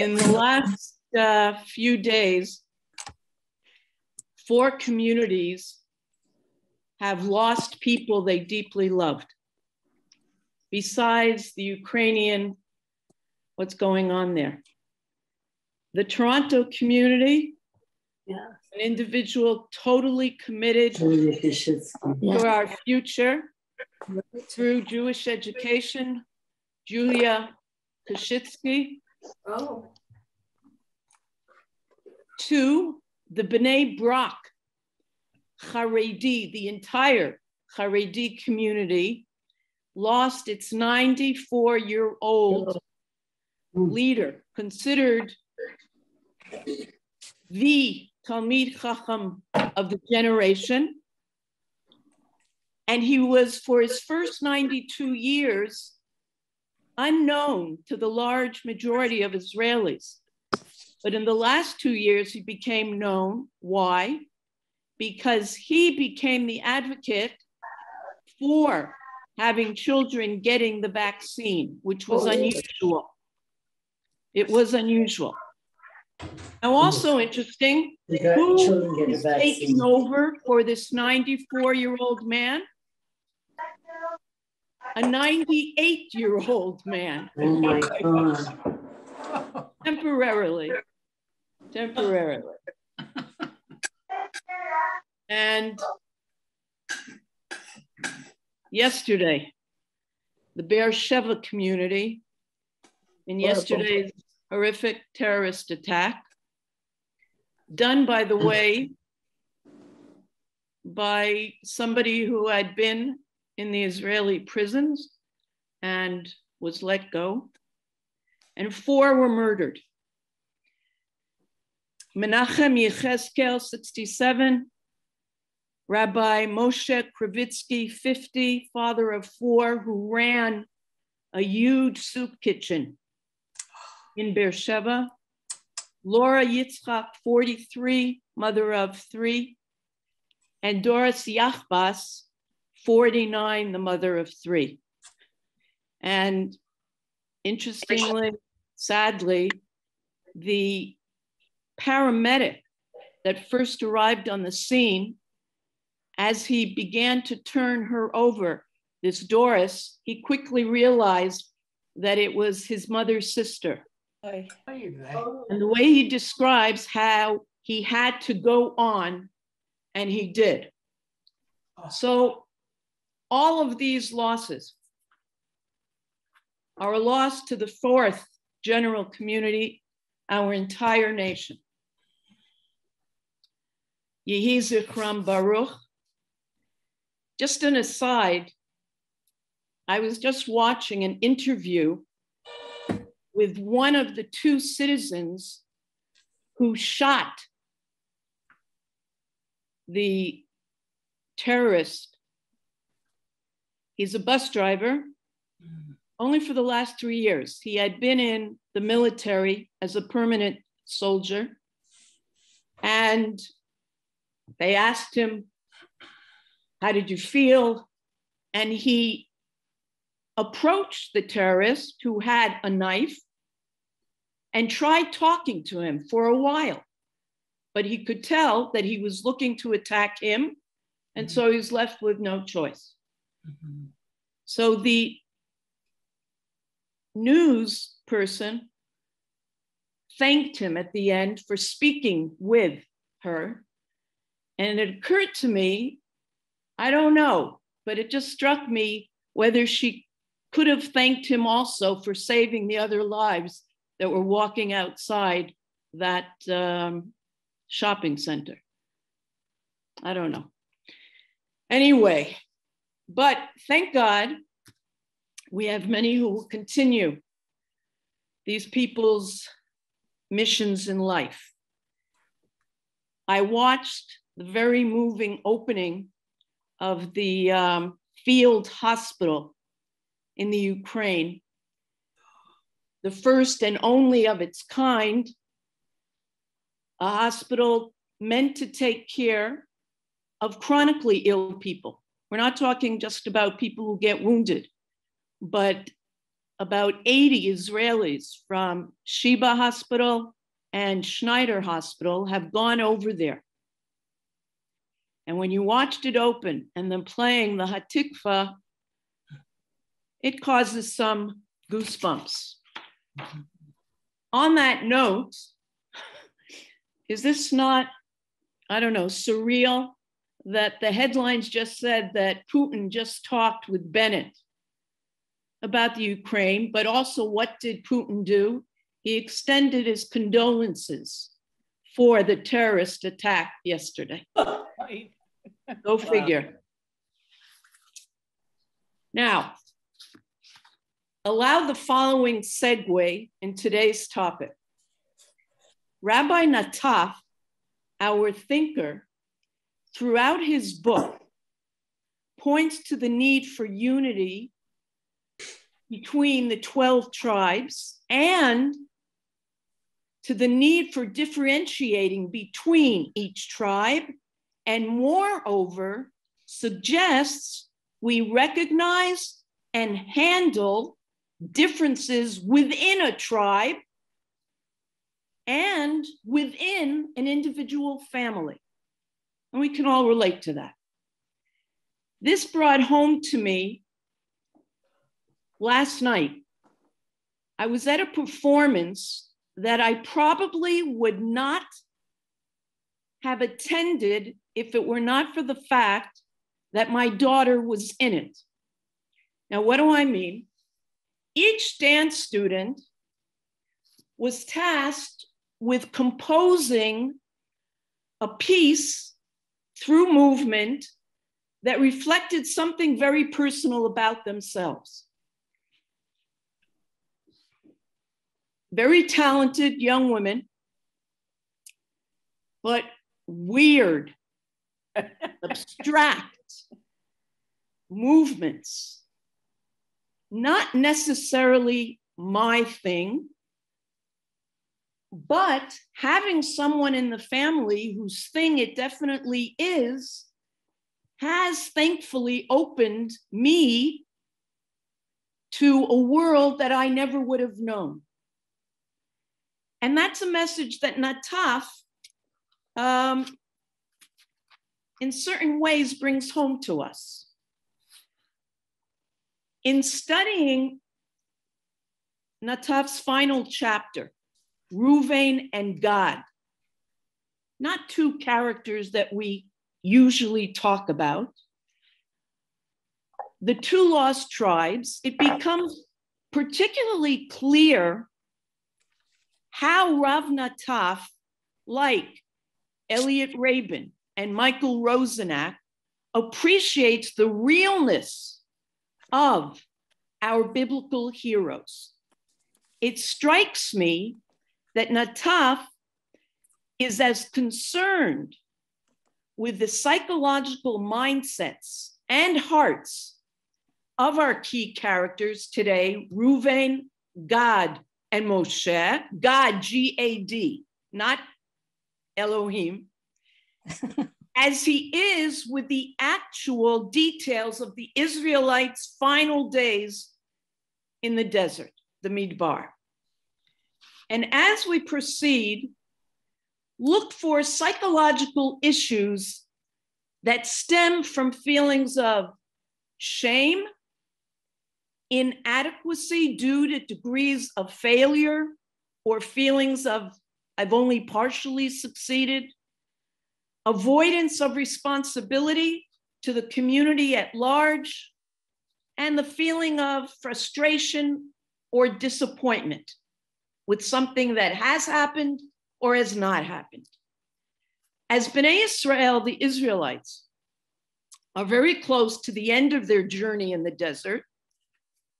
In the last few days, 4 communities have lost people they deeply loved. Besides the Ukrainian, what's going on there? The Toronto community, an individual totally committed to our future through Jewish education, Julia Kashitsky. Oh. 2, the Bnei Brak, Haredi, the entire Haredi community, lost its 94-year-old leader, considered the Talmid Chacham of the generation. And he was, for his first 92 years, unknown to the large majority of Israelis. But in the last 2 years, he became known. Why? Because he became the advocate for having children getting the vaccine, which was unusual. It was unusual. Now, also interesting, who is taking over for this 94-year-old man? A 98-year-old man. Oh my God. Temporarily. And yesterday, the Beersheba community, in yesterday's horrific terrorist attack, done, by the way, by somebody who had been in the Israeli prisons and was let go, and 4 were murdered. Menachem Yechezkel, 67, Rabbi Moshe Kravitsky, 50, father of 4, who ran a huge soup kitchen in Beersheba. Laura Yitzchak, 43, mother of 3, and Doris Yachbas, 49, the mother of 3. And interestingly, sadly, the paramedic that first arrived on the scene, as he began to turn her over, this Doris, he quickly realized that it was his mother's sister. And the way he describes how he had to go on, and he did. So all of these losses are a loss to the 4th general community, our entire nation. Yehi Zichram Baruch. Just an aside, I was just watching an interview with one of the 2 citizens who shot the terrorist. He's a bus driver, only for the last 3 years. He had been in the military as a permanent soldier, and they asked him, how did you feel? And he approached the terrorist who had a knife and tried talking to him for a while. But he could tell that he was looking to attack him, and so he was left with no choice. So the news person thanked him at the end for speaking with her. And it occurred to me, I don't know, but it just struck me whether she could have thanked him also for saving the other lives that were walking outside that shopping center. I don't know. Anyway, but thank God we have many who will continue these people's missions in life. I watched the very moving opening of the field hospital in the Ukraine, the first and only of its kind, a hospital meant to take care of chronically ill people. We're not talking just about people who get wounded, but about 80 Israelis from Sheba Hospital and Schneider Hospital have gone over there. And when you watched it open and then playing the Hatikva, it causes some goosebumps. On that note, is this not, I don't know, surreal that the headlines just said that Putin just talked with Bennett about the Ukraine, but also what did Putin do? He extended his condolences for the terrorist attack yesterday. Go figure. Now, allow the following segue in today's topic. Rabbi Nataf, our thinker, throughout his book, points to the need for unity between the 12 tribes and to the need for differentiating between each tribe, and moreover, suggests we recognize and handle differences within a tribe and within an individual family. And we can all relate to that. This brought home to me last night. I was at a performance that I probably would not have attended if it were not for the fact that my daughter was in it. Now, what do I mean? Each dance student was tasked with composing a piece through movement that reflected something very personal about themselves. Very talented young women, but weird, abstract movements. Not necessarily my thing, but having someone in the family whose thing it definitely is, has thankfully opened me to a world that I never would have known. And that's a message that Nataf, in certain ways, brings home to us. In studying Nataf's final chapter, REUVEN and God, not two characters that we usually talk about, the two lost tribes, it becomes particularly clear how Rav Nataf, like Elliot Rabin and Michael Rosenak, appreciates the realness of our biblical heroes. It strikes me that Nataf is as concerned with the psychological mindsets and hearts of our key characters today, REUVEN, God, and Moshe, God, G-A-D, not Elohim, as he is with the actual details of the Israelites' final days in the desert, the Bamidbar. And as we proceed, look for psychological issues that stem from feelings of shame, inadequacy due to degrees of failure, or feelings of I've only partially succeeded, avoidance of responsibility to the community at large, and the feeling of frustration or disappointment with something that has happened or has not happened. As Bnei Israel, the Israelites, are very close to the end of their journey in the desert,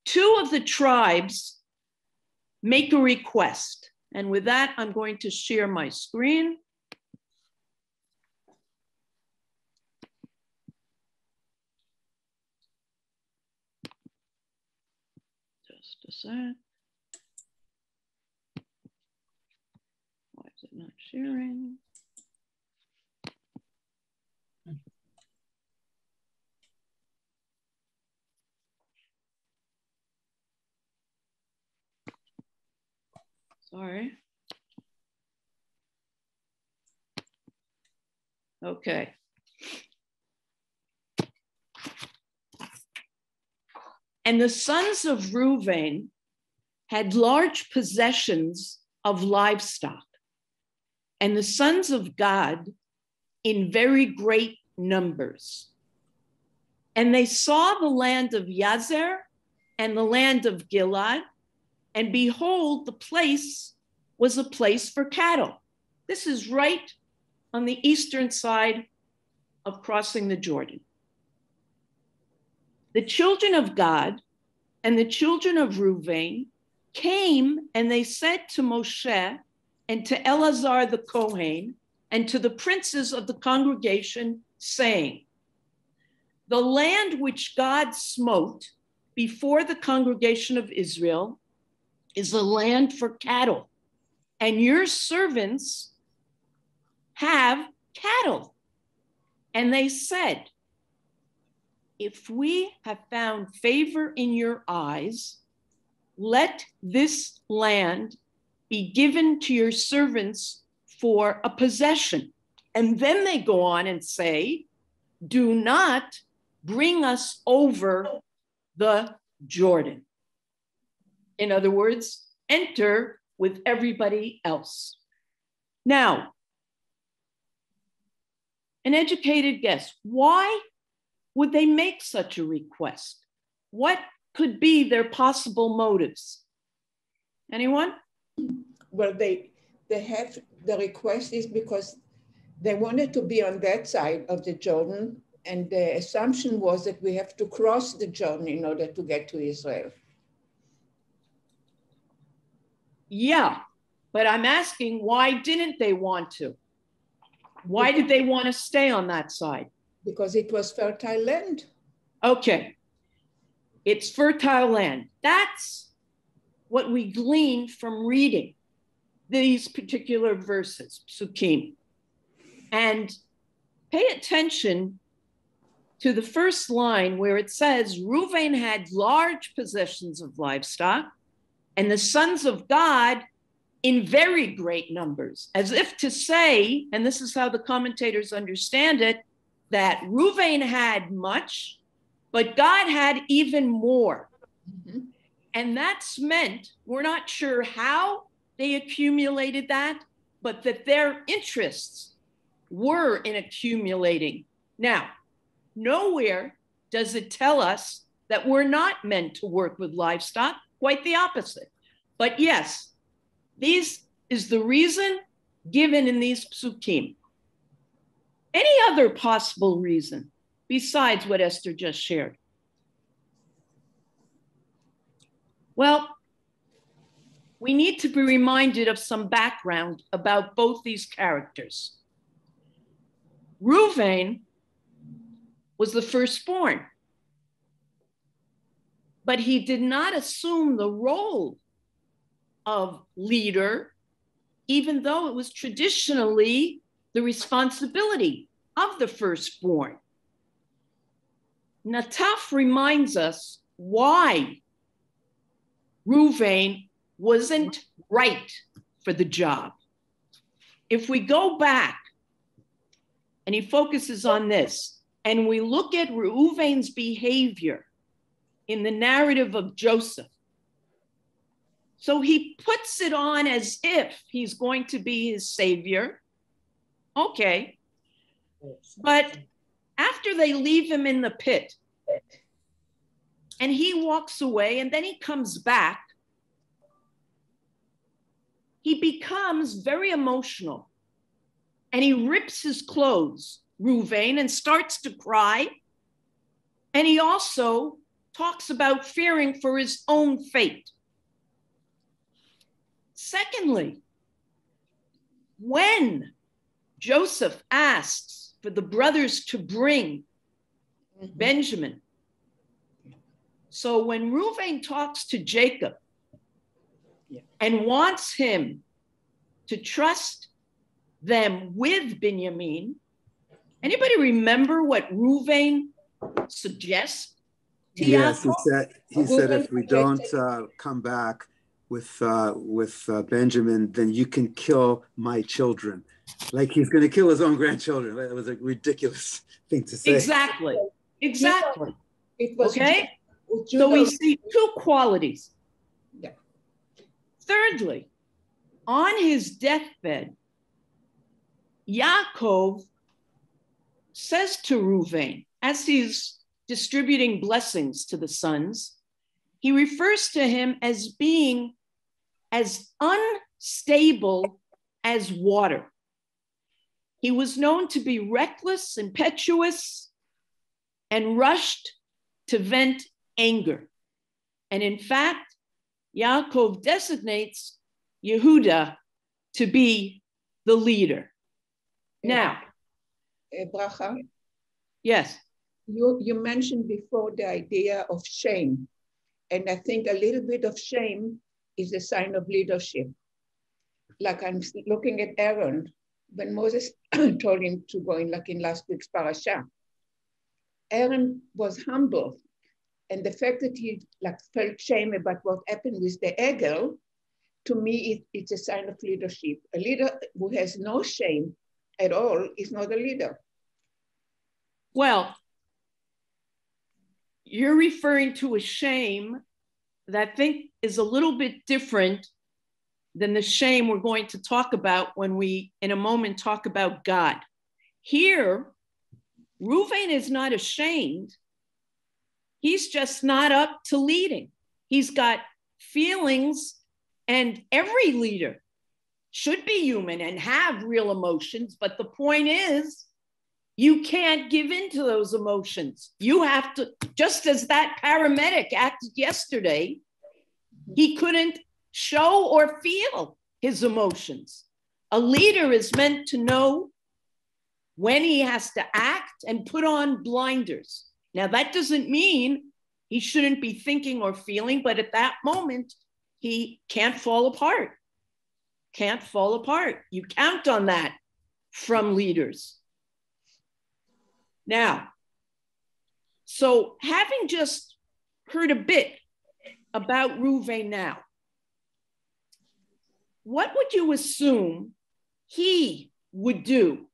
two of the tribes make a request. And with that, I'm going to share my screen. Just a sec. Why is it not sharing? Sorry. Okay. And the sons of REUVEN had large possessions of livestock, and the sons of Gad in very great numbers. And they saw the land of Yazer and the land of Gilead, and behold, the place was a place for cattle. This is right on the eastern side of crossing the Jordan. The children of Gad and the children of REUVEN came and they said to Moshe and to Eleazar the Kohen and to the princes of the congregation, saying, the land which God smote before the congregation of Israel is a land for cattle, and your servants have cattle. And they said, if we have found favor in your eyes, let this land be given to your servants for a possession. And then they go on and say, do not bring us over the Jordan. In other words, enter with everybody else. Now, an educated guess, why would they make such a request? What could be their possible motives? Anyone? Well, they have, the request is because they wanted to be on that side of the Jordan, and the assumption was that we have to cross the Jordan in order to get to Israel. Yeah, but I'm asking, why didn't they want to? Why did they want to stay on that side? Because it was fertile land. Okay, it's fertile land. That's what we glean from reading these particular verses, psukim. And pay attention to the first line where it says, REUVEN had large possessions of livestock, and the sons of God in very great numbers, as if to say, and this is how the commentators understand it, that REUVEN had much, but God had even more. Mm-hmm. And that's meant, we're not sure how they accumulated that, but that their interests were in accumulating. Now, nowhere does it tell us that we're not meant to work with livestock, quite the opposite. But yes, this is the reason given in these psukim. Any other possible reason besides what Esther just shared? Well, we need to be reminded of some background about both these characters. REUVEN was the firstborn, but he did not assume the role of leader, even though it was traditionally the responsibility of the firstborn. Nataf reminds us why REUVEN wasn't right for the job. If we go back, and he focuses on this, and we look at REUVEN's behavior in the narrative of Joseph, so he puts it on as if he's going to be his savior. Okay. But after they leave him in the pit and he walks away and then he comes back, he becomes very emotional and he rips his clothes, REUVEN, and starts to cry. And he also talks about fearing for his own fate. Secondly, when Joseph asks for the brothers to bring Benjamin, so when REUVEN talks to Jacob and wants him to trust them with Binyamin, anybody remember what REUVEN suggests? Yes, he said if we don't come back, Benjamin, then you can kill my children. Like he's going to kill his own grandchildren. That was a ridiculous thing to say. Exactly. Exactly. It was okay. So we see two qualities. Yeah. Thirdly, on his deathbed, Yaakov says to Reuven, as he's distributing blessings to the sons, he refers to him as being as unstable as water. He was known to be reckless, impetuous, and rushed to vent anger. And in fact, Yaakov designates Yehuda to be the leader. Now, Bracha, yes. You mentioned before the idea of shame. And I think a little bit of shame is a sign of leadership. Like I'm looking at Aaron, when Moses told him to go in, like in last week's parasha, Aaron was humble. And the fact that he felt shame about what happened with the egel, to me, it's a sign of leadership. A leader who has no shame at all is not a leader. Well, you're referring to a shame that I think is a little bit different than the shame we're going to talk about when we, in a moment, talk about God. Here, Reuven is not ashamed. He's just not up to leading. He's got feelings, and every leader should be human and have real emotions. But the point is, you can't give in to those emotions. You have to, just as that paramedic acted yesterday, he couldn't show or feel his emotions. A leader is meant to know when he has to act and put on blinders. Now, that doesn't mean he shouldn't be thinking or feeling, but at that moment, he can't fall apart. Can't fall apart. You count on that from leaders. Now, so having just heard a bit about Reuven now, what would you assume he would do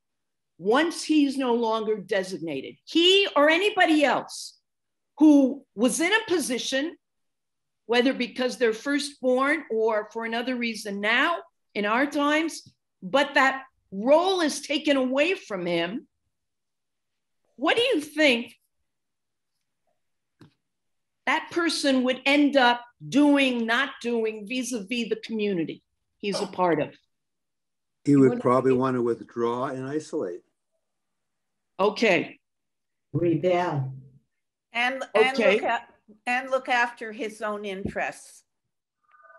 once he's no longer designated? He or anybody else who was in a position, whether because they're firstborn or for another reason now in our times, but that role is taken away from him. What do you think that person would end up doing, not doing, vis-a-vis the community he's a part of? He would probably want to withdraw and isolate. Okay. Rebel. And look after his own interests.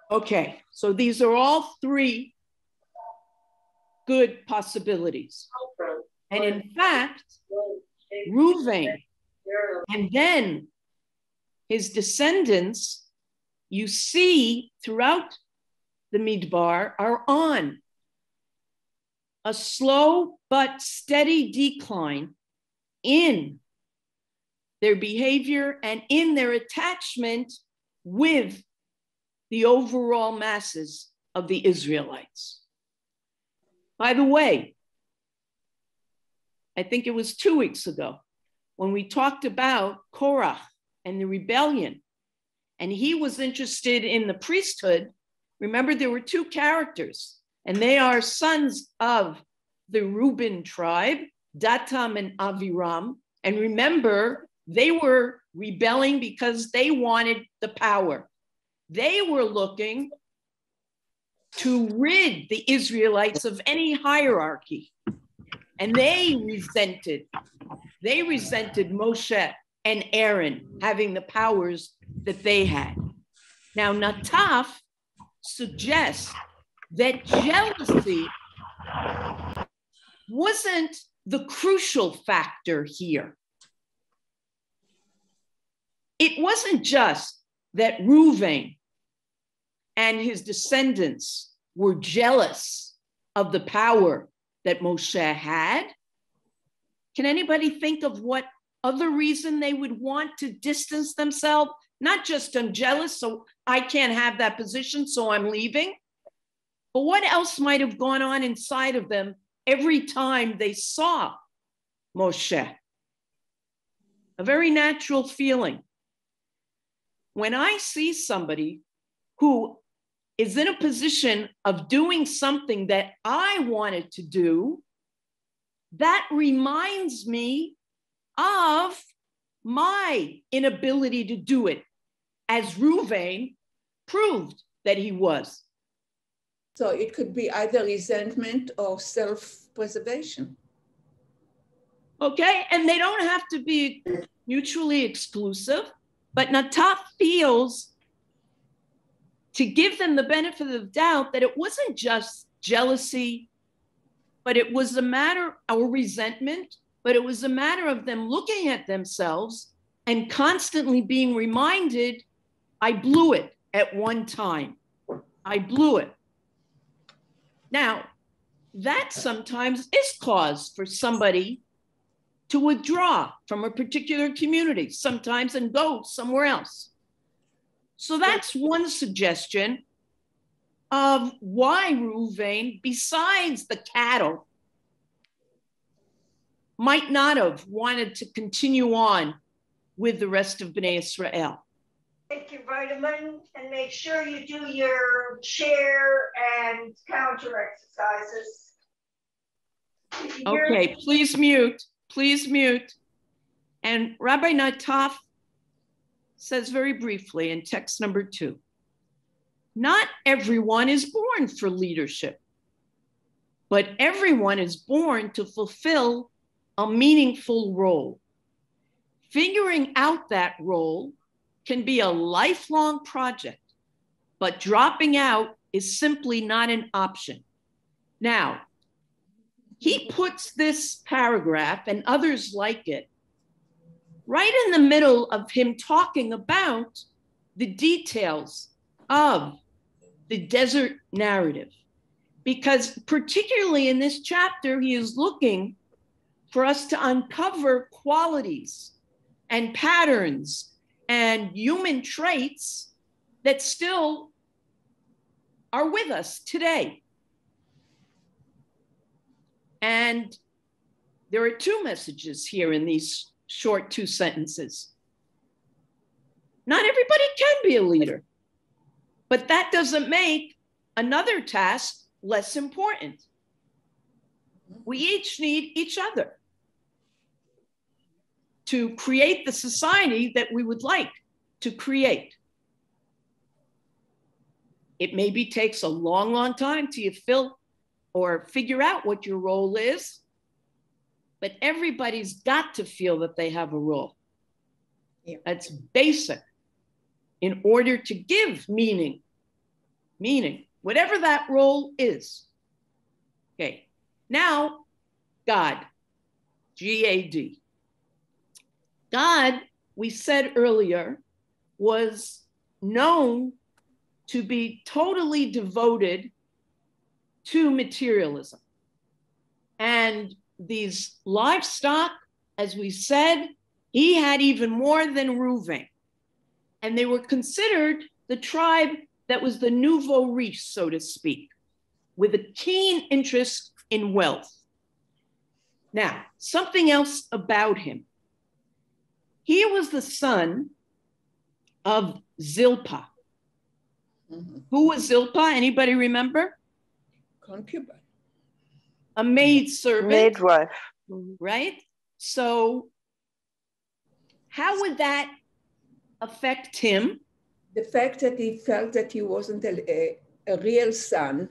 Okay, so these are all three good possibilities. And in fact, Reuven and then his descendants, you see throughout the Midbar, are on a slow but steady decline in their behavior and in their attachment with the overall masses of the Israelites. By the way, I think it was 2 weeks ago when we talked about Korach and the rebellion, and he was interested in the priesthood. Remember, there were two characters, and they are sons of the Reuben tribe, Datam and Aviram. And remember, they were rebelling because they wanted the power. They were looking to rid the Israelites of any hierarchy. And they resented Moshe and Aaron having the powers that they had. Now, Nataf suggests that jealousy wasn't the crucial factor here. It wasn't just that Reuven and his descendants were jealous of the power that Moshe had. Can anybody think of what other reason they would want to distance themselves Not just I'm jealous, so I can't have that position, so I'm leaving. But what else might have gone on inside of them every time they saw Moshe? A very natural feeling. When I see somebody who is in a position of doing something that I wanted to do, that reminds me of my inability to do it, as REUVEN proved that he was. So it could be either resentment or self-preservation. Okay, and they don't have to be mutually exclusive, but Nataf feels, to give them the benefit of the doubt, that it wasn't just jealousy, but it was a matter of resentment, but it was a matter of them looking at themselves and constantly being reminded, I blew it at one time. I blew it. Now, that sometimes is cause for somebody to withdraw from a particular community sometimes and go somewhere else. So that's one suggestion of why REUVEN, besides the cattle, might not have wanted to continue on with the rest of Bnei Israel. Take your vitamin and make sure you do your chair and counter exercises. Okay, please mute. Please mute. And Rabbi Nataf says very briefly in text number 2, not everyone is born for leadership, but everyone is born to fulfill a meaningful role. Figuring out that role can be a lifelong project, but dropping out is simply not an option. Now, he puts this paragraph and others like it right in the middle of him talking about the details of the desert narrative, because particularly in this chapter, he is looking for us to uncover qualities and patterns and human traits that still are with us today. And there are 2 messages here in these short 2 sentences. Not everybody can be a leader, but that doesn't make another task less important. We each need each other to create the society that we would like to create. It maybe takes a long, long time till you fill or figure out what your role is, but everybody's got to feel that they have a role. Yeah. That's basic in order to give meaning, whatever that role is. Okay, now God, G-A-D. God, we said earlier, was known to be totally devoted to materialism. And these livestock, as we said, he had even more than REUVEN. And they were considered the tribe that was the nouveau riche, so to speak, with a keen interest in wealth. Now, something else about him. He was the son of Zilpah. Mm-hmm. Who was Zilpah? Anybody remember? Concubine. A maid servant. Midwife. Right? So how would that affect him? The fact that he felt that he wasn't a real son,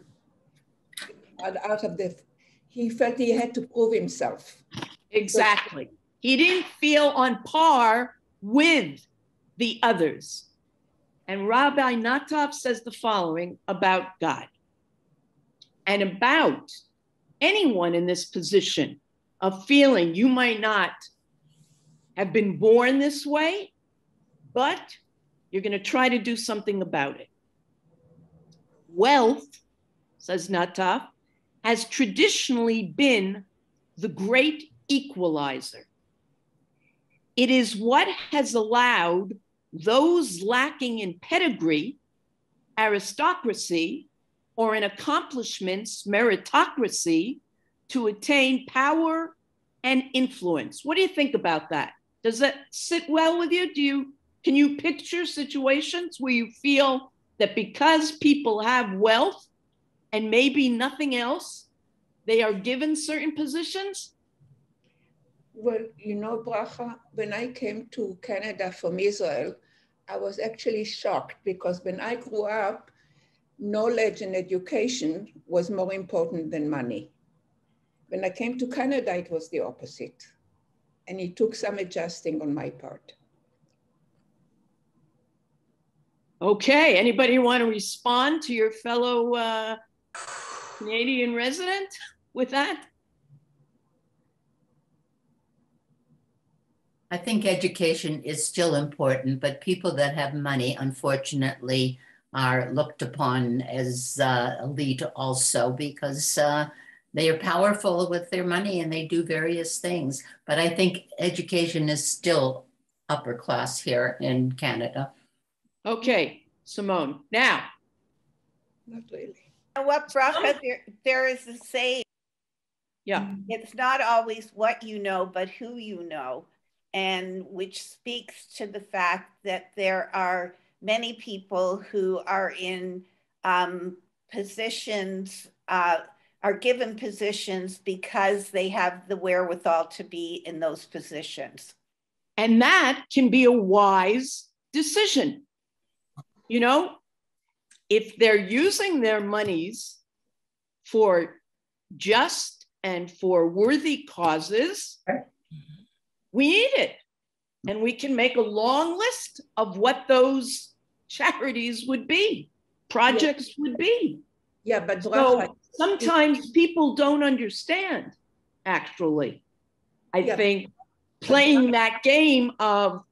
he felt he had to prove himself. Exactly. He didn't feel on par with the others. And Rabbi Nataf says the following about God and about anyone in this position of feeling you might not have been born this way, but you're going to try to do something about it. Wealth, says Nataf, has traditionally been the great equalizer. It is what has allowed those lacking in pedigree, aristocracy, or in accomplishments, meritocracy, to attain power and influence. What do you think about that? Does that sit well with you? Can you picture situations where you feel that because people have wealth and maybe nothing else, they are given certain positions? Well, you know, Bracha, when I came to Canada from Israel, I was actually shocked because when I grew up, knowledge and education was more important than money. When I came to Canada, it was the opposite. And it took some adjusting on my part. Okay, anybody want to respond to your fellow Canadian resident with that? I think education is still important, but people that have money, unfortunately, are looked upon as elite also because they are powerful with their money and they do various things. But I think education is still upper class here in Canada. Okay, Simone. Now. Not really. You know what, Bracha, there is a saying. Yeah. It's not always what you know, but who you know. And which speaks to the fact that there are many people who are in positions, are given positions because they have the wherewithal to be in those positions. And that can be a wise decision. You know, if they're using their monies for just and for worthy causes, we need it. And we can make a long list of what those charities would be, projects would be. Yeah, but so sometimes people don't understand, actually. I think playing that game of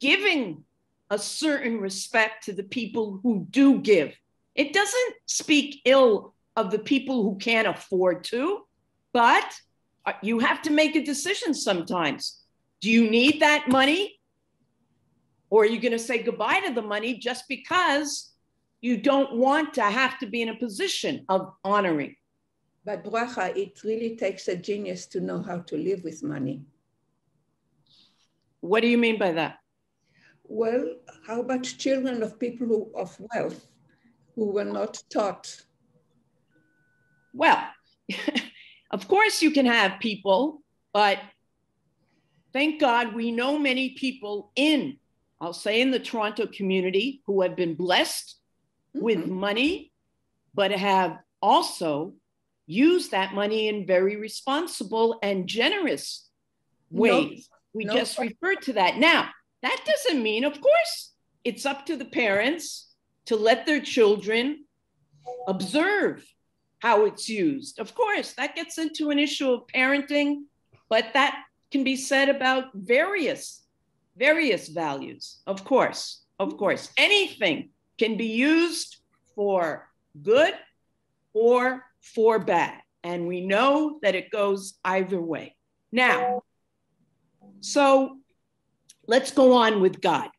giving a certain respect to the people who do give. It doesn't speak ill of the people who can't afford to, but you have to make a decision sometimes. Do you need that money? Or are you going to say goodbye to the money just because you don't want to have to be in a position of honoring? But Bracha, it really takes a genius to know how to live with money. What do you mean by that? Well, how about children of people of wealth who were not taught? Well, of course you can have people, but thank God we know many people in, I'll say in the Toronto community, who have been blessed with money, but have also used that money in very responsible and generous ways. We just referred to that. Now, that doesn't mean, of course, it's up to the parents to let their children observe how it's used. Of course, that gets into an issue of parenting, but that can be said about various values. Of course. Anything can be used for good or for bad. And we know that it goes either way. Now, so let's go on with God.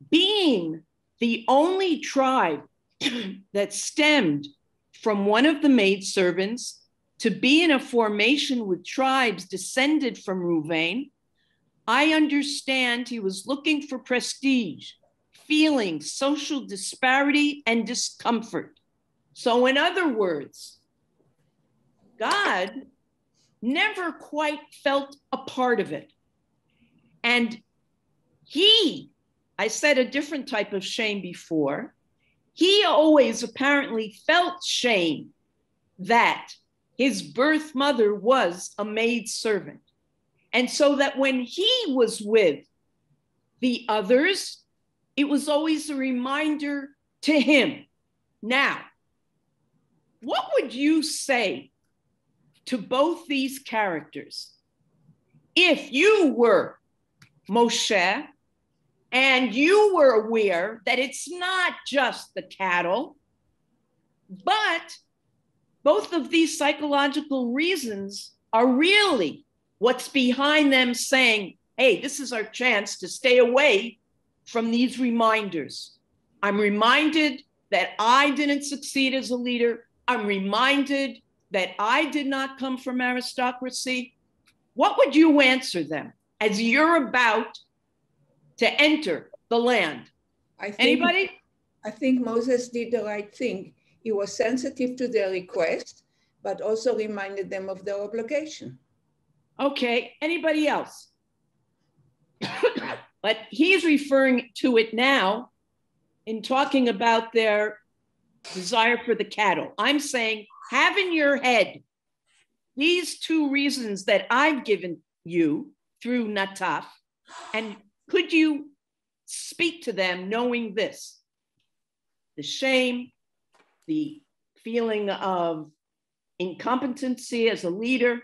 Being the only tribe that stemmed from one of the maidservants to be in a formation with tribes descended from REUVEN, I understand he was looking for prestige, feeling social disparity and discomfort. So in other words, God never quite felt a part of it. And I said a different type of shame before, he always apparently felt shame that his birth mother was a maidservant. And so that when he was with the others, it was always a reminder to him. Now, what would you say to both these characters if you were Moshe and you were aware that it's not just the cattle, but both of these psychological reasons are really what's behind them saying, hey, this is our chance to stay away from these reminders. I'm reminded that I didn't succeed as a leader. I'm reminded that I did not come from aristocracy. What would you answer them as you're about to enter the land? Anybody? I think Moses did the right thing. He was sensitive to their request, but also reminded them of their obligation. Okay, anybody else? But he's referring to it now in talking about their desire for the cattle. I'm saying, have in your head these two reasons that I've given you through Nataf, and could you speak to them knowing this? The shame, the feeling of incompetency as a leader.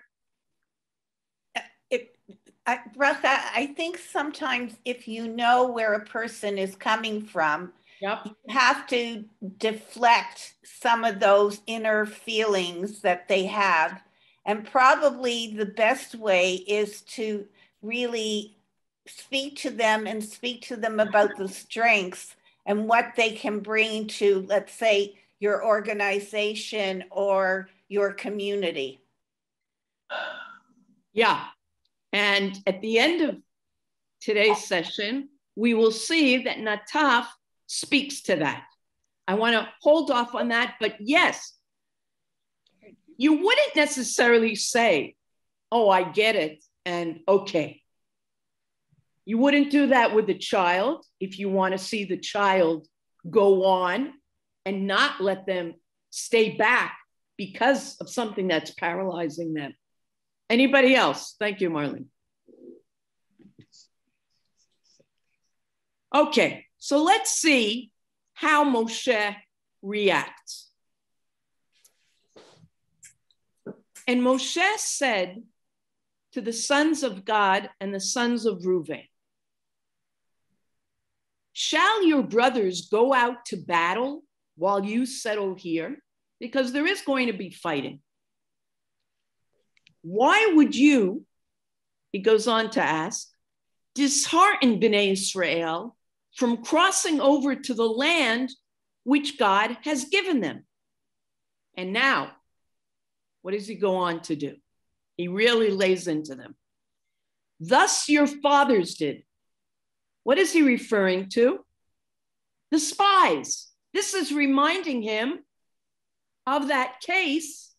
Bracha, I think sometimes if you know where a person is coming from, Yep. you have to deflect some of those inner feelings that they have. And probably the best way is to really speak to them and speak to them about the strengths and what they can bring to, let's say, your organization or your community. Yeah. And at the end of today's session, we will see that Nataf speaks to that. I want to hold off on that, but yes, you wouldn't necessarily say, oh, I get it, and okay. You wouldn't do that with the child if you want to see the child go on and not let them stay back because of something that's paralyzing them. Anybody else? Thank you, Marlene. Okay, so let's see how Moshe reacts. And Moshe said to the sons of God and the sons of REUVEN, shall your brothers go out to battle while you settle here? Because there is going to be fighting. Why would you, he goes on to ask, dishearten Bnei Israel from crossing over to the land which God has given them? And now, what does he go on to do? He really lays into them. Thus your fathers did. What is he referring to? The spies. This is reminding him of that case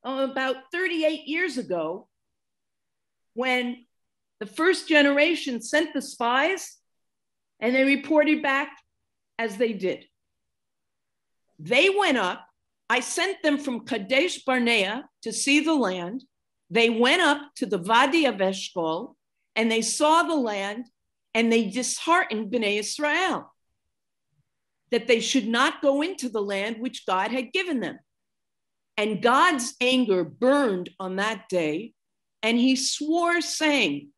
about 38 years ago when the first generation sent the spies and they reported back as they did. They went up. I sent them from Kadesh Barnea to see the land. They went up to the Vadi of Eshkol and they saw the land and they disheartened Bnei Israel that they should not go into the land which God had given them. And God's anger burned on that day, and he swore, saying,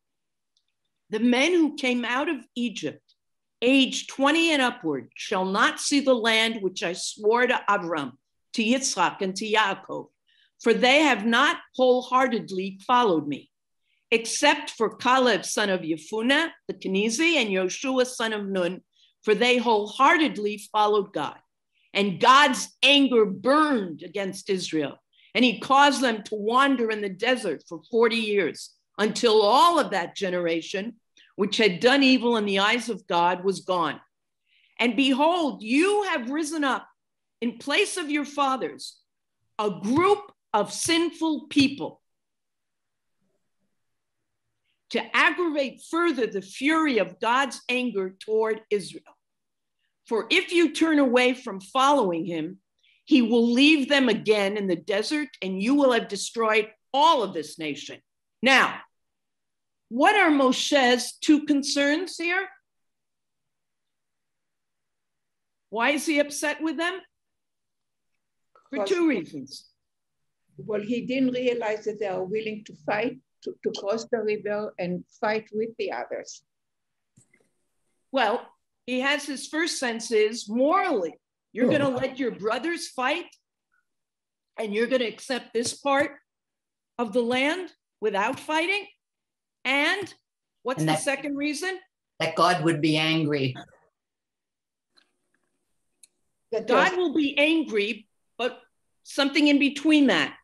the men who came out of Egypt, aged 20 and upward, shall not see the land which I swore to Abram, to Yitzchak, and to Yaakov, for they have not wholeheartedly followed me, except for Caleb, son of Yefuneh, the Kenizi, and Yoshua, son of Nun, for they wholeheartedly followed God. And God's anger burned against Israel, and he caused them to wander in the desert for 40 years, until all of that generation, which had done evil in the eyes of God, was gone. And behold, you have risen up in place of your fathers, a group of sinful people, to aggravate further the fury of God's anger toward Israel. For if you turn away from following him, he will leave them again in the desert, and you will have destroyed all of this nation. Now, what are Moshe's two concerns here? Why is he upset with them? For two reasons. Well, he didn't realize that they are willing to fight, to cross the river and fight with the others. Well, he has his first sense is morally, you're going to let your brothers fight and you're going to accept this part of the land without fighting? And what's the second reason? That God would be angry. God will be angry, but something in between that.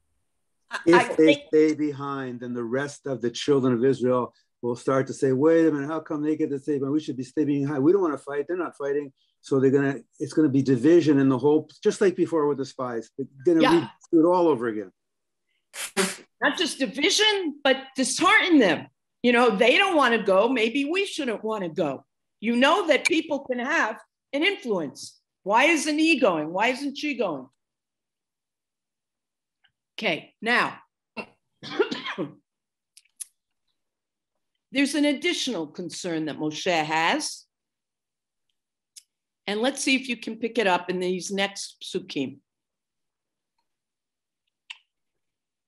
If they stay behind, then the rest of the children of Israel will start to say, wait a minute, how come they get to say, but we should be staying behind? We don't want to fight. They're not fighting. So it's going to be division in the whole, just like before with the spies. They're going to do it all over again. Not just division, but dishearten them. You know, they don't want to go. Maybe we shouldn't want to go. You know that people can have an influence. Why isn't he going? Why isn't she going? Okay, now, there's an additional concern that Moshe has. And let's see if you can pick it up in these next psukim.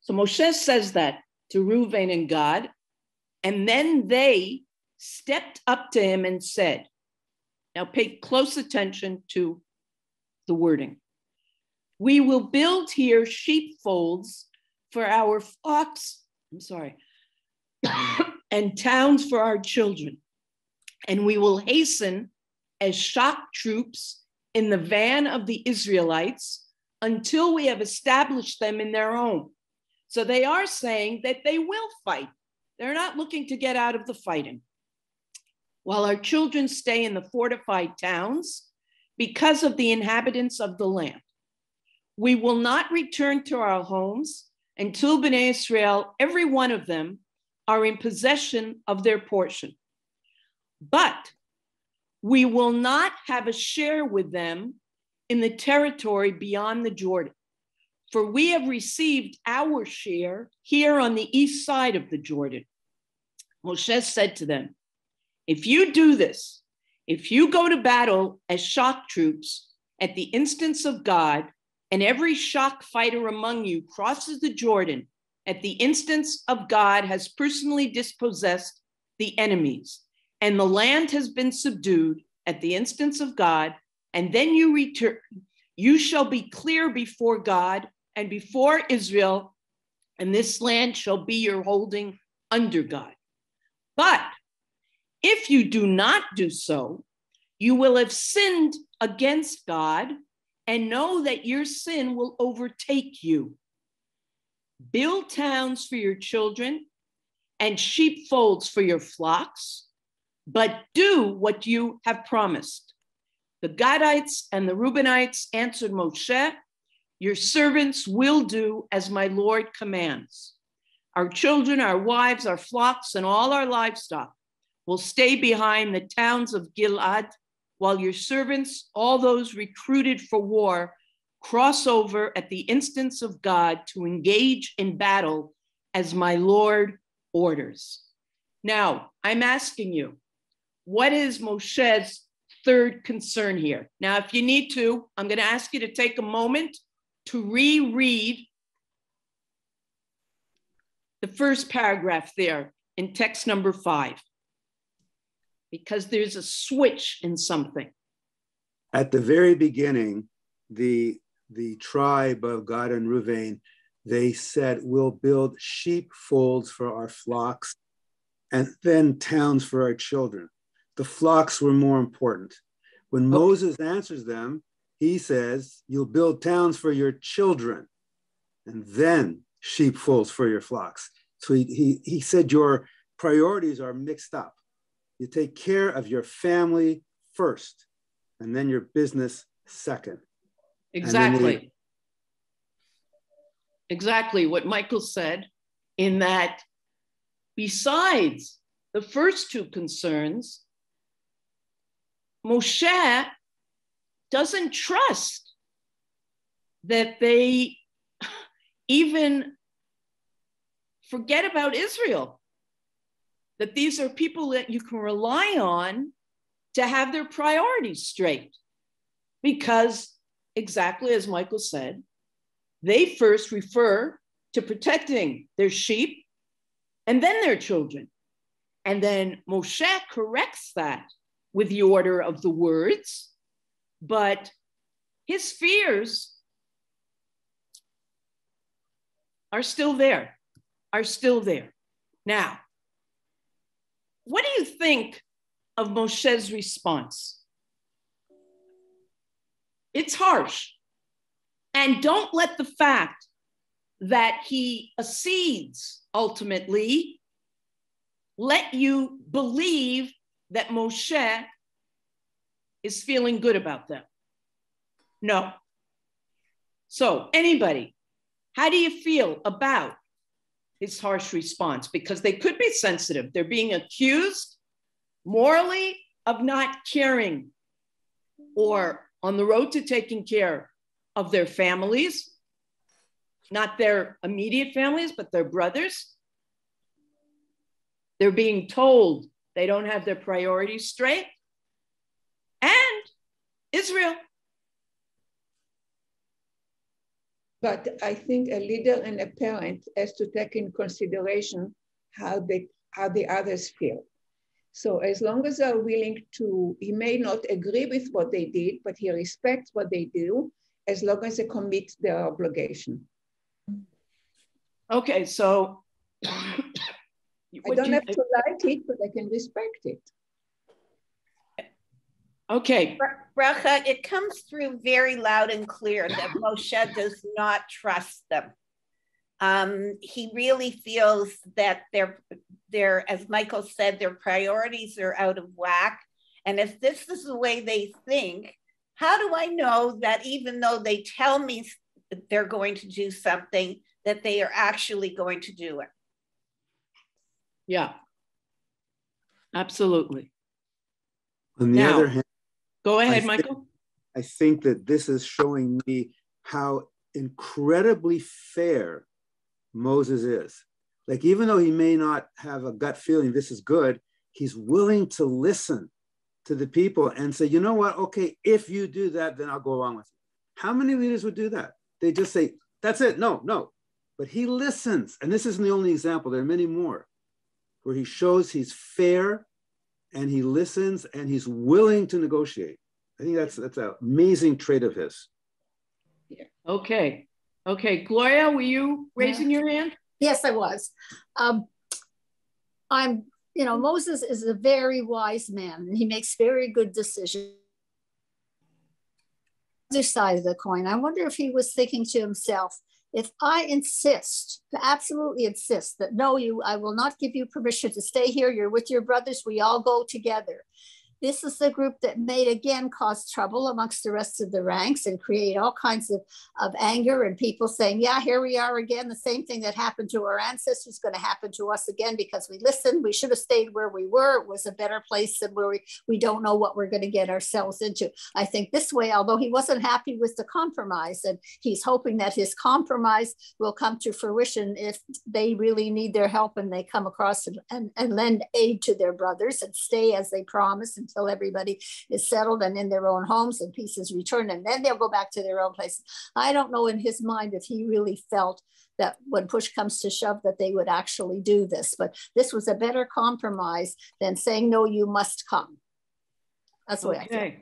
So Moshe says that to Reuven and God, and then they stepped up to him and said, now pay close attention to the wording. We will build here sheepfolds for our flocks, and towns for our children. And we will hasten as shock troops in the van of the Israelites until we have established them in their home. So they are saying that they will fight. They're not looking to get out of the fighting. While our children stay in the fortified towns because of the inhabitants of the land. We will not return to our homes until Bnei Israel, every one of them, are in possession of their portion. But we will not have a share with them in the territory beyond the Jordan, for we have received our share here on the east side of the Jordan. Moshe said to them, if you do this, if you go to battle as shock troops at the instance of God, and every shock fighter among you crosses the Jordan at the instance of God, has personally dispossessed the enemies, and the land has been subdued at the instance of God, and then you return, you shall be clear before God and before Israel, and this land shall be your holding under God. But if you do not do so, you will have sinned against God, and know that your sin will overtake you. Build towns for your children and sheepfolds for your flocks, but do what you have promised. The Gadites and the Reubenites answered Moshe, your servants will do as my Lord commands. Our children, our wives, our flocks, and all our livestock will stay behind the towns of Gilead, while your servants, all those recruited for war, cross over at the instance of God to engage in battle as my Lord orders. Now, I'm asking you, what is Moshe's third concern here? Now, if you need to, I'm going to ask you to take a moment to reread the first paragraph there in text number 5. Because there's a switch in something. At the very beginning, the tribe of Gad and Reuven, they said, we'll build sheepfolds for our flocks and then towns for our children. The flocks were more important. When Moses answers them, he says, you'll build towns for your children and then sheepfolds for your flocks. So he said your priorities are mixed up. You take care of your family first, and then your business second. Exactly. Exactly what Michael said, in that besides the first two concerns, Moshe doesn't trust that they even forget about Israel. That these are people that you can rely on to have their priorities straight. Because exactly as Michael said, they first refer to protecting their sheep and then their children. And then Moshe corrects that with the order of the words, but his fears are still there, Now, what do you think of Moshe's response? It's harsh. And don't let the fact that he accedes ultimately let you believe that Moshe is feeling good about them. No. So anybody, how do you feel about his harsh response? Because they could be sensitive. They're being accused morally of not caring or on the road to taking care of their families, not their immediate families, but their brothers. They're being told they don't have their priorities straight. And Israel. But I think a leader and a parent has to take in consideration how the others feel. So as long as they're willing to, he may not agree with what they did, but he respects what they do, as long as they commit their obligation. Okay, so I don't have to like it, but I can respect it. Okay. Bracha, it comes through very loud and clear that Moshe does not trust them. He really feels that they're, as Michael said, their priorities are out of whack. And if this is the way they think, how do I know that even though they tell me they're going to do something, that they are actually going to do it? Yeah, absolutely. On the other hand, go ahead, Michael. I think that this is showing me how incredibly fair Moses is. Like, even though he may not have a gut feeling this is good, he's willing to listen to the people and say, you know what, okay, if you do that, then I'll go along with you. How many leaders would do that? They just say, that's it, no. But he listens. And this isn't the only example, there are many more, where he shows he's fair and he listens and he's willing to negotiate. I think that's an amazing trait of his. Yeah. Okay, Gloria, were you raising your hand? Yes, I was. Moses is a very wise man and he makes very good decisions. Other side of the coin, I wonder if he was thinking to himself, if I absolutely insist that no, I will not give you permission to stay here, you're with your brothers, we all go together. This is the group that may again cause trouble amongst the rest of the ranks and create all kinds of anger and people saying, yeah, here we are again. The same thing that happened to our ancestors is going to happen to us again because we listened. We should have stayed where we were. It was a better place than where we don't know what we're going to get ourselves into. I think this way, although he wasn't happy with the compromise, and he's hoping that his compromise will come to fruition if they really need their help and they come across and lend aid to their brothers and stay as they promised until everybody is settled and in their own homes and peace is returned, and then they'll go back to their own place. I don't know in his mind if he really felt that when push comes to shove that they would actually do this, but this was a better compromise than saying, no, you must come. That's the way I feel.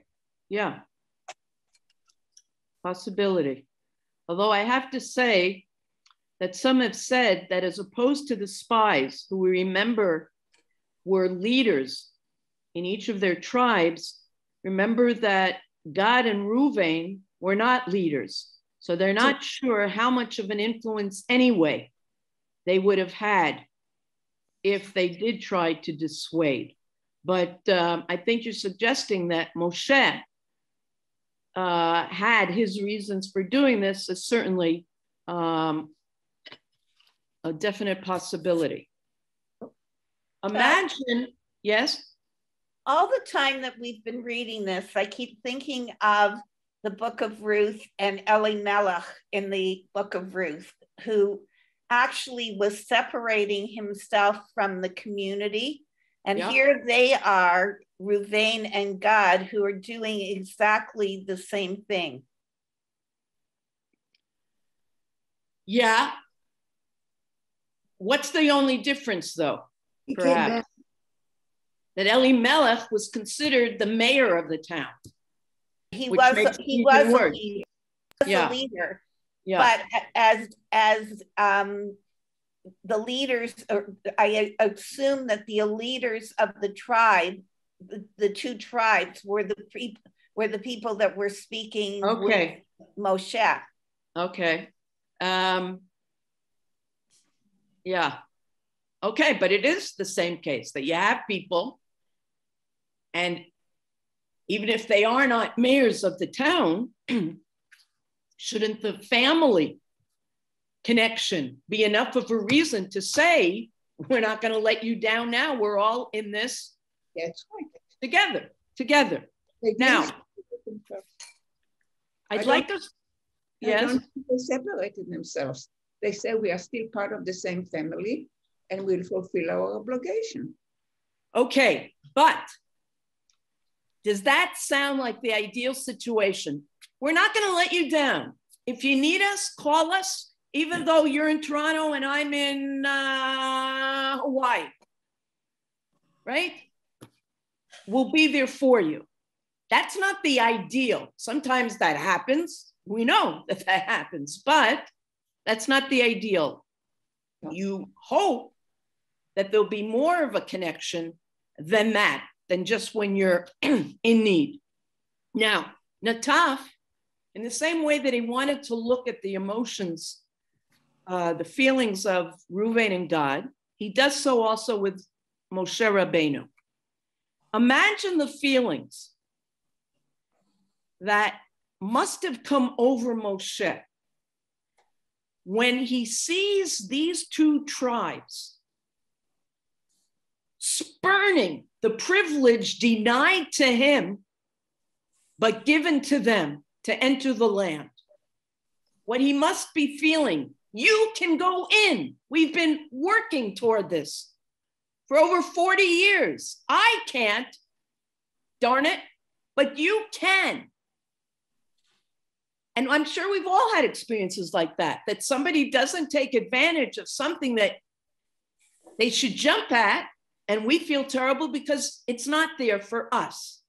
Yeah, possibility. Although I have to say that some have said that as opposed to the spies who we remember were leaders in each of their tribes, remember that Gad and Reuven were not leaders. So they're not sure how much of an influence anyway they would have had if they did try to dissuade. But I think you're suggesting that Moshe had his reasons for doing this is certainly a definite possibility. Imagine, yes? All the time that we've been reading this, I keep thinking of the book of Ruth and Elimelech in the book of Ruth, who actually was separating himself from the community. And here they are, Reuven and Gad, who are doing exactly the same thing. Yeah. What's the only difference, though? Perhaps that Elimelech was considered the mayor of the town. He was a leader. Yeah. But as the leaders, I assume that the leaders of the tribe, the two tribes were were the people that were speaking Okay. with Moshe. Okay. Yeah. Okay, but it is the same case that you have people, and even if they are not mayors of the town, shouldn't the family connection be enough of a reason to say, we're not going to let you down now. We're all in this together. Now, I'd like us, yes? I don't think they separated themselves. They said we are still part of the same family and we'll fulfill our obligation. Okay, but does that sound like the ideal situation? We're not going to let you down. If you need us, call us, even though you're in Toronto and I'm in Hawaii, right? We'll be there for you. That's not the ideal. Sometimes that happens. We know that that happens, but that's not the ideal. You hope that there'll be more of a connection than that, than just when you're in need. Now, Nataf, in the same way that he wanted to look at the emotions, the feelings of REUVEN and God, he does so also with Moshe Rabbeinu. Imagine the feelings that must have come over Moshe when he sees these two tribes spurning the privilege denied to him, but given to them to enter the land. What he must be feeling, you can go in. We've been working toward this for over 40 years. I can't, darn it, but you can. And I'm sure we've all had experiences like that, that somebody doesn't take advantage of something that they should jump at, and we feel terrible because it's not there for us.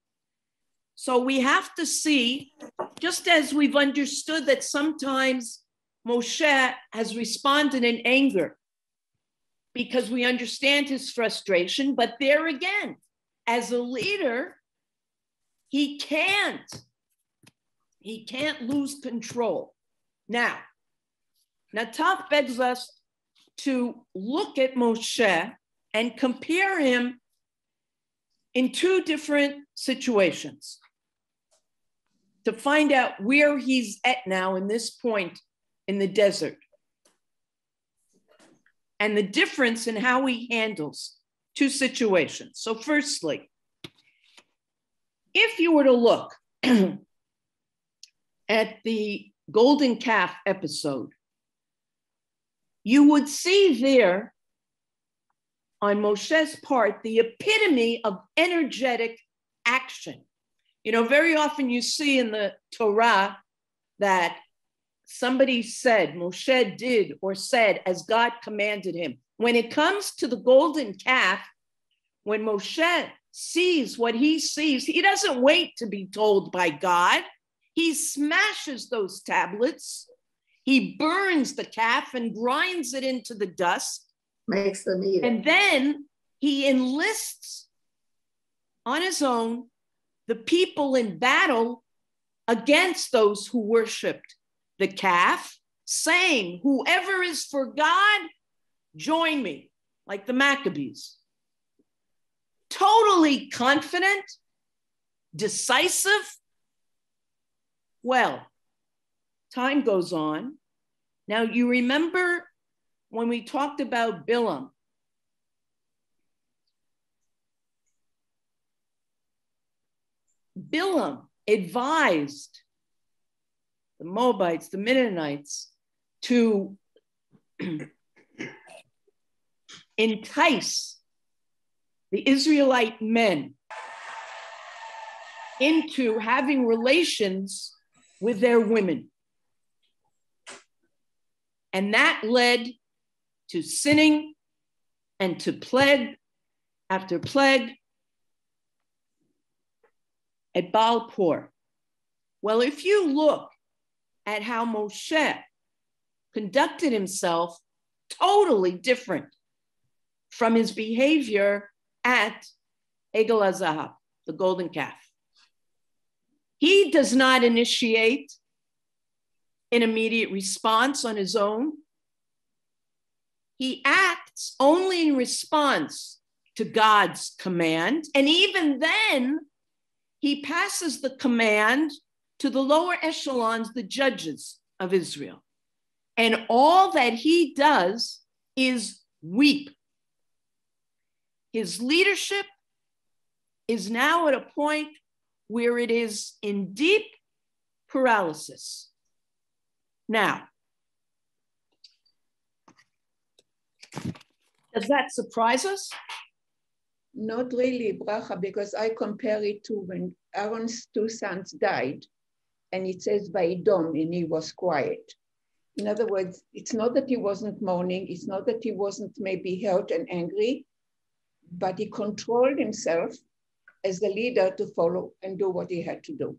So we have to see, just as we've understood that sometimes Moshe has responded in anger because we understand his frustration, but there again, as a leader, he can't lose control. Now, Nataf begs us to look at Moshe and compare him in two different situations to find out where he's at now in this point in the desert and the difference in how he handles two situations. So firstly, if you were to look at the golden calf episode, you would see there on Moshe's part the epitome of energetic action. You know, very often you see in the Torah that somebody said, Moshe did or said as God commanded him. When it comes to the golden calf, when Moshe sees what he sees, he doesn't wait to be told by God. He smashes those tablets. He burns the calf and grinds it into the dust. Makes them eat it. And then he enlists on his own the people in battle against those who worshiped the calf, saying, whoever is for God, join me, like the Maccabees. Totally confident, decisive. Well, time goes on. Now, you remember when we talked about Bilam, Bilam advised the Moabites, the Midianites, to entice the Israelite men into having relations with their women. And that led to sinning and to plague after plague at Baal Por. Well, if you look at how Moshe conducted himself, totally different from his behavior at Egel HaZahab, the golden calf. He does not initiate an immediate response on his own. He acts only in response to God's command. And even then, he passes the command to the lower echelons, the judges of Israel. And all that he does is weep. His leadership is now at a point where it is in deep paralysis. Now, does that surprise us? Not really, Bracha, because I compare it to when Aaron's two sons died, and it says Vaidom, and he was quiet. In other words, it's not that he wasn't mourning, it's not that he wasn't maybe hurt and angry, but he controlled himself as the leader to follow and do what he had to do.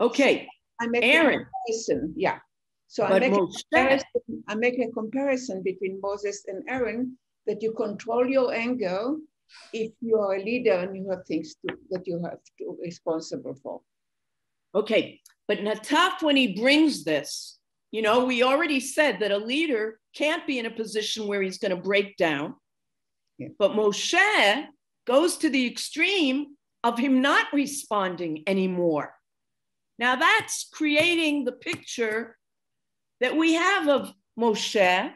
Okay, I make Aaron. a comparison, yeah. So I make a comparison between Moses and Aaron, that you control your anger if you are a leader and you have things that you have to be responsible for. Okay, but Nataf, when he brings this, you know, we already said that a leader can't be in a position where he's going to break down. Yeah. But Moshe goes to the extreme of him not responding anymore. Now that's creating the picture that we have of Moshe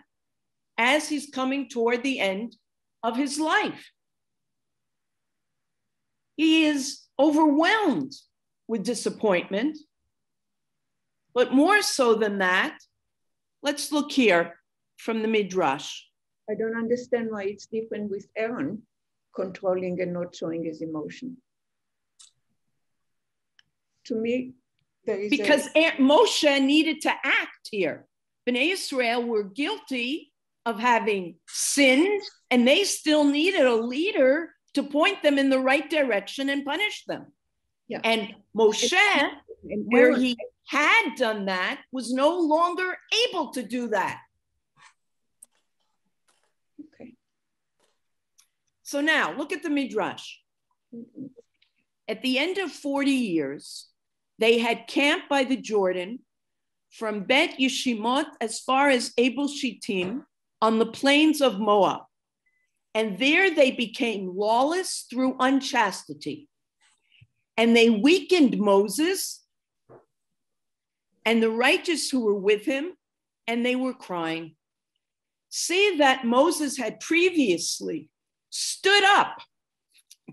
as he's coming toward the end of his life. He is overwhelmed with disappointment, but more so than that, let's look here from the Midrash. I don't understand why it's different with Aaron controlling and not showing his emotion. To me, there is because Moshe needed to act here. Bnei Israel were guilty of having sinned, and they still needed a leader to point them in the right direction and punish them. Yeah. And Moshe, where he had done that, was no longer able to do that. Okay. So now look at the Midrash. At the end of 40 years, they had camped by the Jordan from Bet Yeshimot as far as Abel Shittim on the plains of Moab. And there they became lawless through unchastity. And they weakened Moses and the righteous who were with him, and they were crying. See that Moses had previously stood up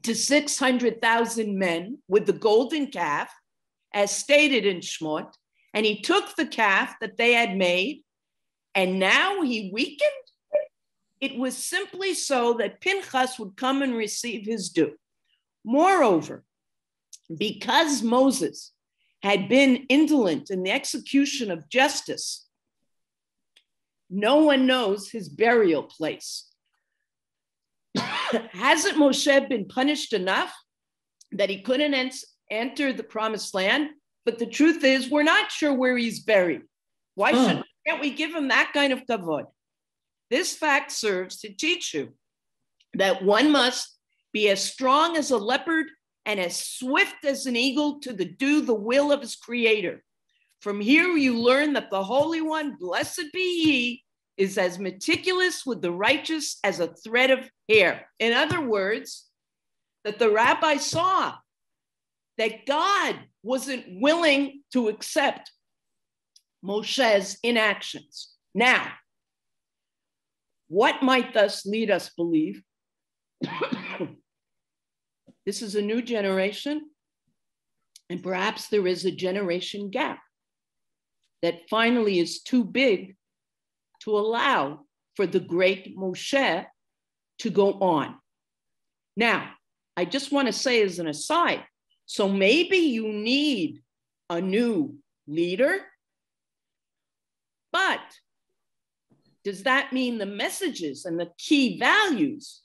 to 600,000 men with the golden calf, as stated in Shmot, and he took the calf that they had made, and now he weakened? It was simply so that Pinchas would come and receive his due. Moreover, because Moses had been indolent in the execution of justice, no one knows his burial place. Hasn't Moshe been punished enough that he couldn't enter the promised land? But the truth is, we're not sure where he's buried. Why can't we give him that kind of kavod? This fact serves to teach you that one must be as strong as a leopard and as swift as an eagle to do the will of his creator. From here you learn that the Holy One, blessed be he, is as meticulous with the righteous as a thread of hair. In other words, that the rabbi saw that God wasn't willing to accept Moshe's inactions. Now, what might thus lead us believe? This is a new generation, and perhaps there is a generation gap that finally is too big to allow for the great Moshe to go on. Now, I just want to say as an aside, so maybe you need a new leader, but does that mean the messages and the key values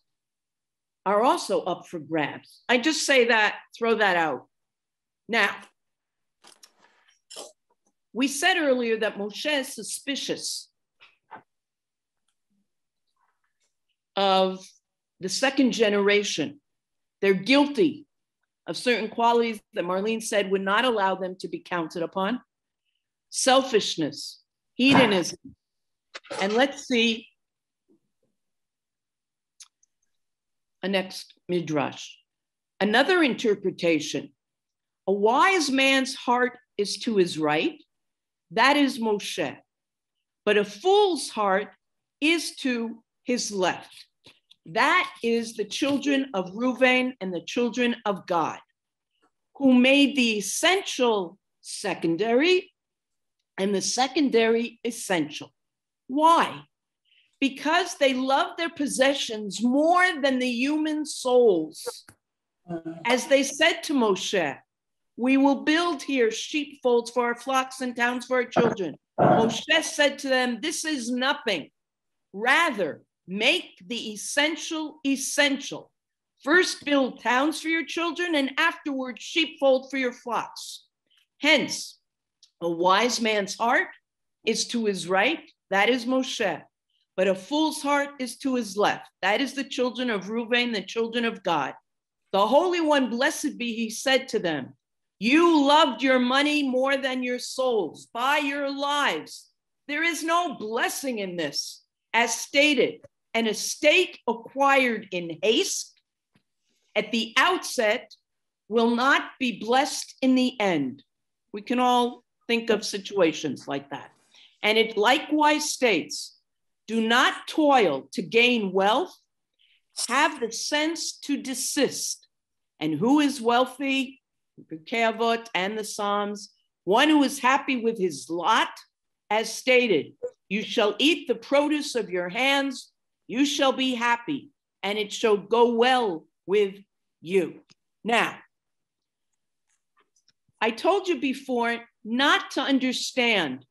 are also up for grabs? I just say that, throw that out. Now, we said earlier that Moshe is suspicious of the second generation. They're guilty of certain qualities that Marlene said would not allow them to be counted upon. Selfishness, hedonism. And let's see a next midrash. Another interpretation, a wise man's heart is to his right, that is Moshe. But a fool's heart is to his left. That is the children of Reuven and the children of God, who made the essential secondary and the secondary essential. Why? Because they love their possessions more than the human souls. As they said to Moshe, we will build here sheepfolds for our flocks and towns for our children. Moshe said to them, this is nothing. Rather, make the essential essential. First build towns for your children and afterwards sheepfold for your flocks. Hence, a wise man's heart is to his right, that is Moshe. But a fool's heart is to his left, that is the children of Reuven, the children of God. The Holy One, blessed be he, said to them, you loved your money more than your souls, by your lives. There is no blessing in this. As stated, an estate acquired in haste at the outset will not be blessed in the end. We can all think of situations like that. And it likewise states, do not toil to gain wealth, have the sense to desist. And who is wealthy? Perplexing and the Psalms, one who is happy with his lot, as stated, you shall eat the produce of your hands, you shall be happy, and it shall go well with you. Now, I told you before not to understand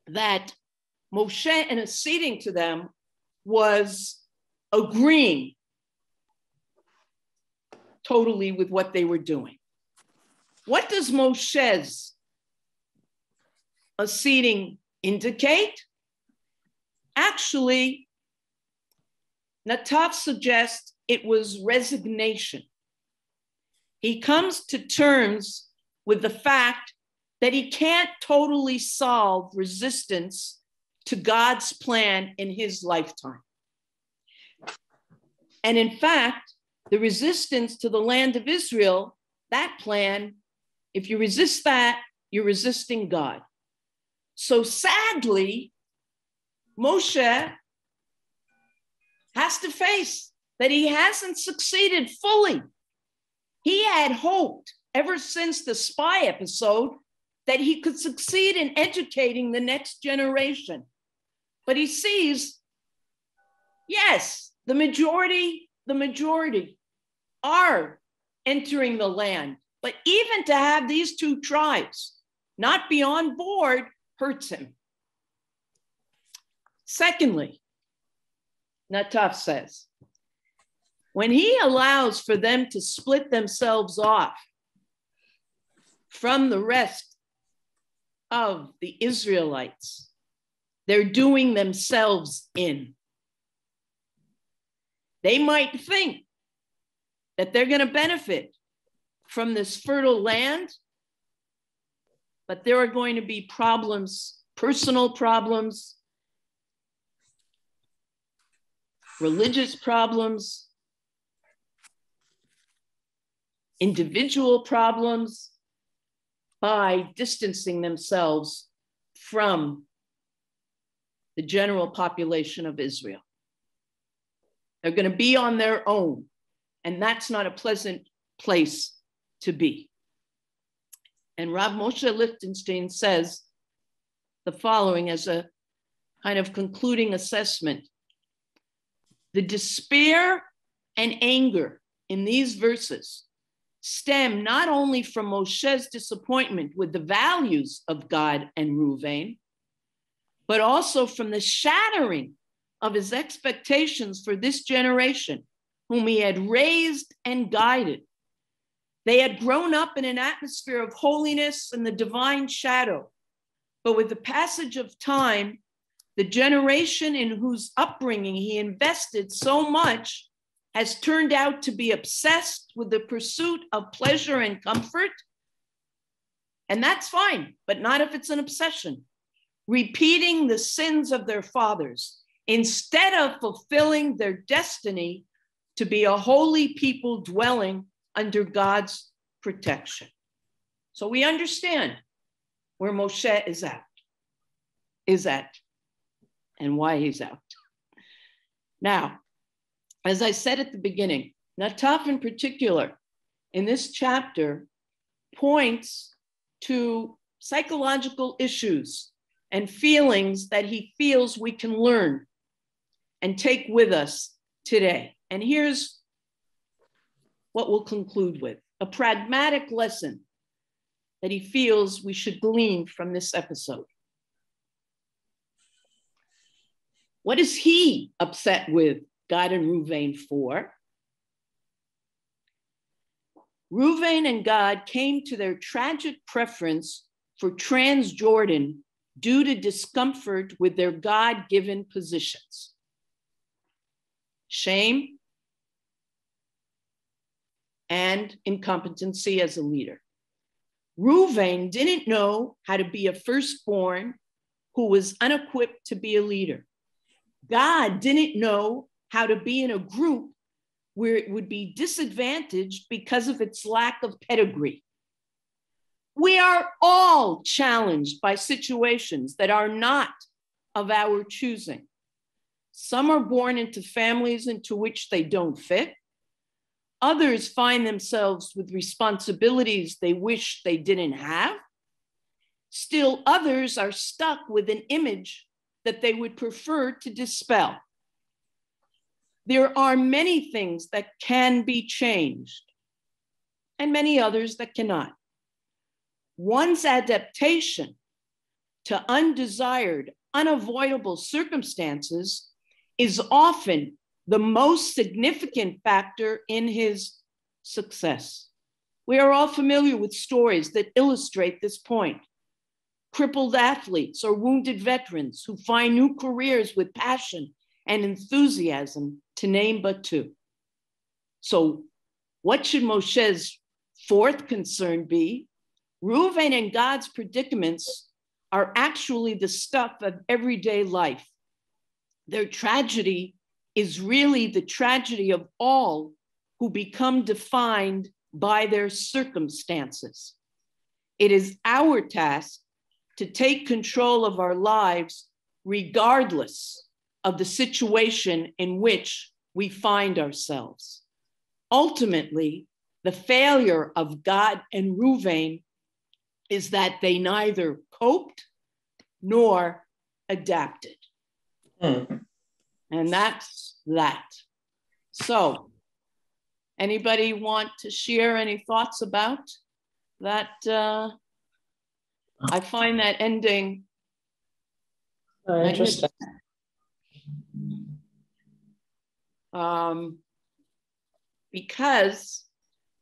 that Moshe, in acceding to them, was agreeing totally with what they were doing. What does Moshe's acceding indicate? Actually, Nataf suggests it was resignation. He comes to terms with the fact that he can't totally solve resistance to God's plan in his lifetime. And in fact, the resistance to the land of Israel, that plan, if you resist that, you're resisting God. So sadly, Moshe has to face that he hasn't succeeded fully. He had hoped ever since the spy episode that he could succeed in educating the next generation. But he sees, yes, the majority are entering the land. But even to have these two tribes not be on board hurts him. Secondly, Nataf says, when he allows for them to split themselves off from the rest of the Israelites, they're doing themselves in. They might think that they're going to benefit from this fertile land, but there are going to be problems, personal problems, religious problems, individual problems by distancing themselves from the general population of Israel. They're going to be on their own, and that's not a pleasant place to be. And Rav Moshe Lichtenstein says the following as a kind of concluding assessment. The despair and anger in these verses stem not only from Moshe's disappointment with the values of God and Reuven, but also from the shattering of his expectations for this generation, whom he had raised and guided. They had grown up in an atmosphere of holiness and the divine shadow. But with the passage of time, the generation in whose upbringing he invested so much has turned out to be obsessed with the pursuit of pleasure and comfort. And that's fine, but not if it's an obsession. Repeating the sins of their fathers instead of fulfilling their destiny to be a holy people dwelling under God's protection. So we understand where Moshe is at, and why he's out. Now, as I said at the beginning, Nataf in particular, in this chapter, points to psychological issues and feelings that he feels we can learn and take with us today. And here's what we'll conclude with: a pragmatic lesson that he feels we should glean from this episode. What is he upset with Gad and Reuven for? Reuven and Gad came to their tragic preference for Transjordan due to discomfort with their God-given positions. Shame and incompetency as a leader. Reuven didn't know how to be a firstborn who was unequipped to be a leader. God didn't know how to be in a group where it would be disadvantaged because of its lack of pedigree. We are all challenged by situations that are not of our choosing. Some are born into families into which they don't fit. Others find themselves with responsibilities they wish they didn't have. Still others are stuck with an image that they would prefer to dispel. There are many things that can be changed and many others that cannot. One's adaptation to undesired, unavoidable circumstances is often the most significant factor in his success. We are all familiar with stories that illustrate this point. Crippled athletes or wounded veterans who find new careers with passion and enthusiasm, to name but two. So what should Moshe's fourth concern be? Reuven and God's predicaments are actually the stuff of everyday life. Their tragedy is really the tragedy of all who become defined by their circumstances. It is our task to take control of our lives regardless of the situation in which we find ourselves. Ultimately, the failure of Gad and Reuven is that they neither coped nor adapted. And that's that. So, anybody want to share any thoughts about that? I find that ending interesting. Because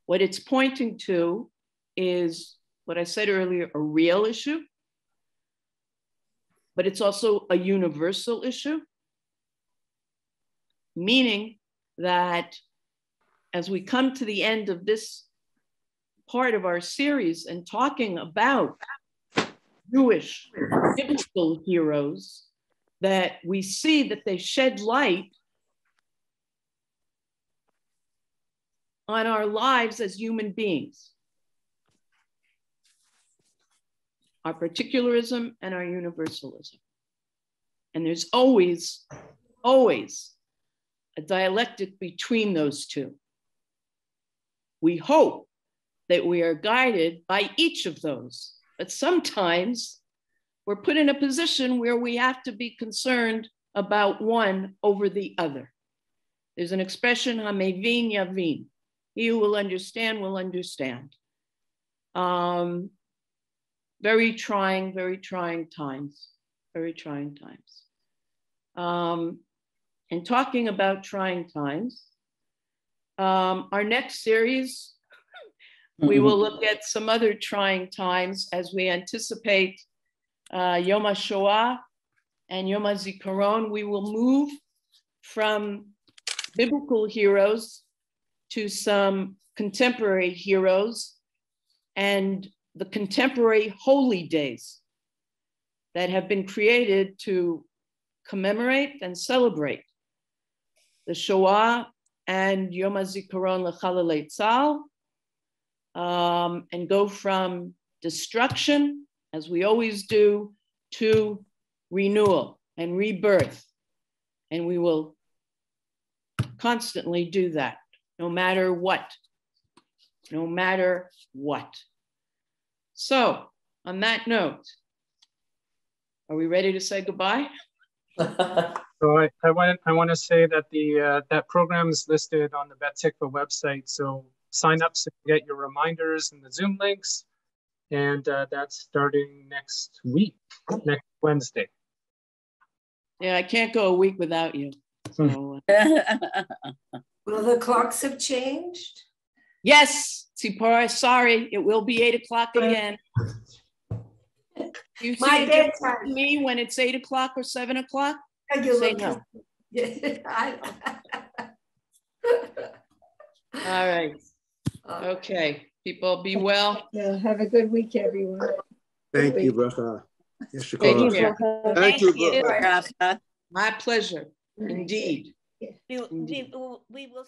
what it's pointing to is what I said earlier, a real issue, but it's also a universal issue, meaning that as we come to the end of this part of our series and talking about Jewish biblical heroes, that we see that they shed light on our lives as human beings, our particularism and our universalism. And there's always, always a dialectic between those two. We hope that we are guided by each of those, but sometimes we're put in a position where we have to be concerned about one over the other. There's an expression, hamevin yavin. He who will understand will understand. Very trying times, very trying times. And talking about trying times, our next series, we will look at some other trying times as we anticipate Yom HaShoah and Yom HaZikaron. We will move from biblical heroes to some contemporary heroes and the contemporary holy days that have been created to commemorate and celebrate the Shoah and Yom HaZikaron L'Chalalei Tzahal, and go from destruction, as we always do, to renewal and rebirth. And we will constantly do that, no matter what, no matter what. So on that note, are we ready to say goodbye? So I want to say that that program is listed on the Bet Tikva website. So sign up so you get your reminders and the Zoom links. And that's starting next week, next Wednesday. Yeah, I can't go a week without you. So, Well, the clocks have changed. yes, Tzipora, sorry, it will be 8 o'clock again. You see My it different to bedtime. me when it's 8 o'clock or 7 o'clock? You Say look- no. I- All right. Okay, people, be well. Yeah, have a good week, everyone. Thank you, Bracha. Yes, Take Shakora. care. Thank you, you. Bracha. My pleasure, indeed. We will